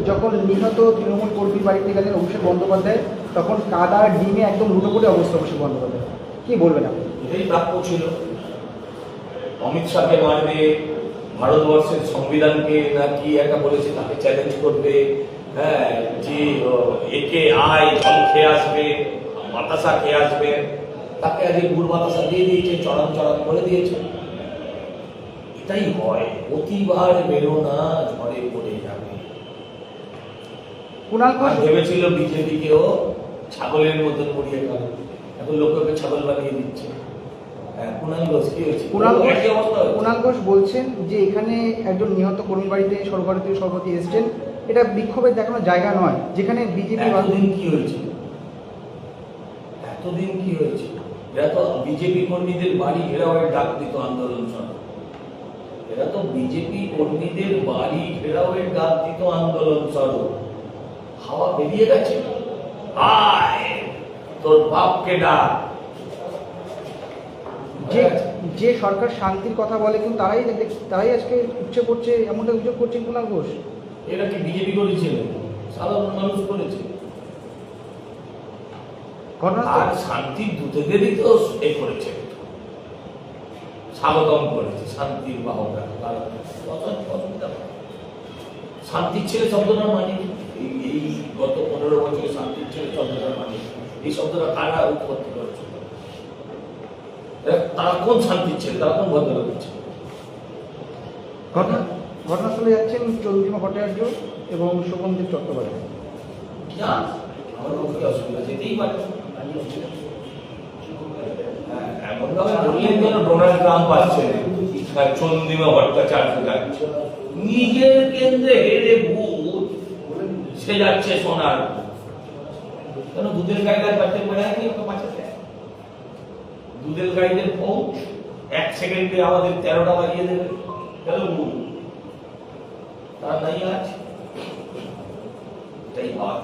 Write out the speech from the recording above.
যখন নিহত তৃণমূল কর্মীর বাড়িতে গেলেন অভিষেক বন্দ্যোপাধ্যায়, তখন কাদা ডিমে একদম লুটোপুটে অবস্থা অভিষেক বন্দ্যোপাধ্যায়, কি বলবেন আপনি? এটাই প্রাপ্য ছিল। অমিত শাহকে মারবে, ভারতবর্ষের সংবিধানকে নাকি একটা বলেছে তাকে চ্যালেঞ্জ করবে, হ্যাঁ, যে একে আয় জল খেয়ে আসবে, বাতাসা খেয়ে আসবে, তাকে আজকে গুড় বাতাসা দিয়ে দিয়েছে, চড়ান চড়ান করে দিয়েছে। এটাই হয়, প্রতিবার বেরো না, ঝড়ে পড়ে যাবে। কুণাল ঘোষ ভেবেছিল বিজেপিকেও ছাগলের মতন মুড়িয়ে খাবে, এখন লোককে ছাগল বানিয়ে দিচ্ছে। কুণাল ঘোষ বলছেন যে এখানে একজন নিহত কর্মীর বাড়িতে সর্বভারতীয় সভাপতি এসছেন, এটা বিক্ষোভের দেখানোর জায়গা নয়, যেখানে বিজেপি। এতদিন কি হয়েছে? এরা তো বিজেপি কর্মীদের বাড়ি ঘেরাওয়ের ডাক দিত আন্দোলন সময়। এরা তো বিজেপি কর্মীদের বাড়ি ঘেরাওয়ের ডাক দিত আন্দোলন স্বরূপ। হাওয়া বেরিয়ে গেছে, আয় তোর বাপকে ডাক। যে সরকার শান্তির কথা বলে, কিন্তু তারাই আজকে উচ্চে করছে, এমনটা অভিযোগ করছেন কুণাল ঘোষ। এরা কি বিজেপি করেছিল? সাধারণ মানুষ করেছে। আর শান্তির দূতদেরই তো এ করেছে, স্বাগতম করেছে শান্তির বাহকরা। শান্তির ছেলে শব্দটা মানে এই গত 15 বছরে শান্তির ছেলে শব্দটা মানে এই শব্দটা কারা উৎপত্তি করেছে? তারা কোন শান্তির ছেলে, তারা কোন ভদ্রলোক ছিল? ঘটনাস্থলে যাচ্ছেন চন্দ্রিমা ভট্টাচার্য এবং শোভনদেব চট্টোপাধ্যায়। আমার পক্ষে অসুবিধা, যেতেই পারে। এমনভাবে বললেন যেন ডোনাল্ড ট্রাম্প আসছে, চন্দ্রিমা ভট্টাচার্য যাচ্ছে, নিজের কেন্দ্রে হেরে ভূত সে যাচ্ছে সোনার। কেন দুধের গাইলার বাচ্চা বেড়ায় কি ওকে বাঁচাতে? দুধের গাইদের ফৌজ 1 সেকেন্ডে আমাদের 13টা বাজিয়ে দেবে, কেন ভুল? তার নাই আছে, এটাই হয়।